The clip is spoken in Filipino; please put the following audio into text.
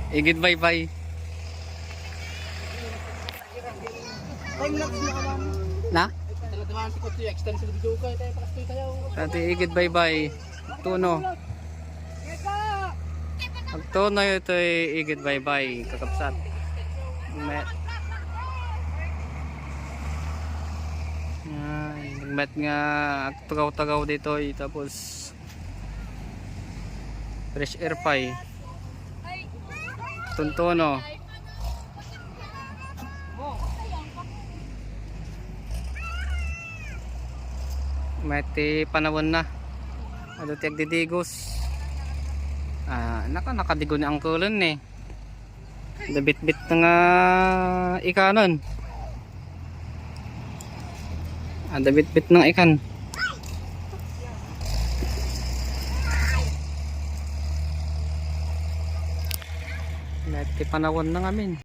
Igid bye-bye. Na? Dati igid bye-bye. Tuno. Pagtuno ito ay igid bye-bye. Kakapsat. Nagmet nga tagaw-tagaw dito tapos fresh air pie. Tuntuno. Meti panawon na. Ado tiag didigos. Nakadigo ni ang kulon eh. Dabit-bit nga ikanon. Dabit-bit ng ikan. Meti panawon na ngamin.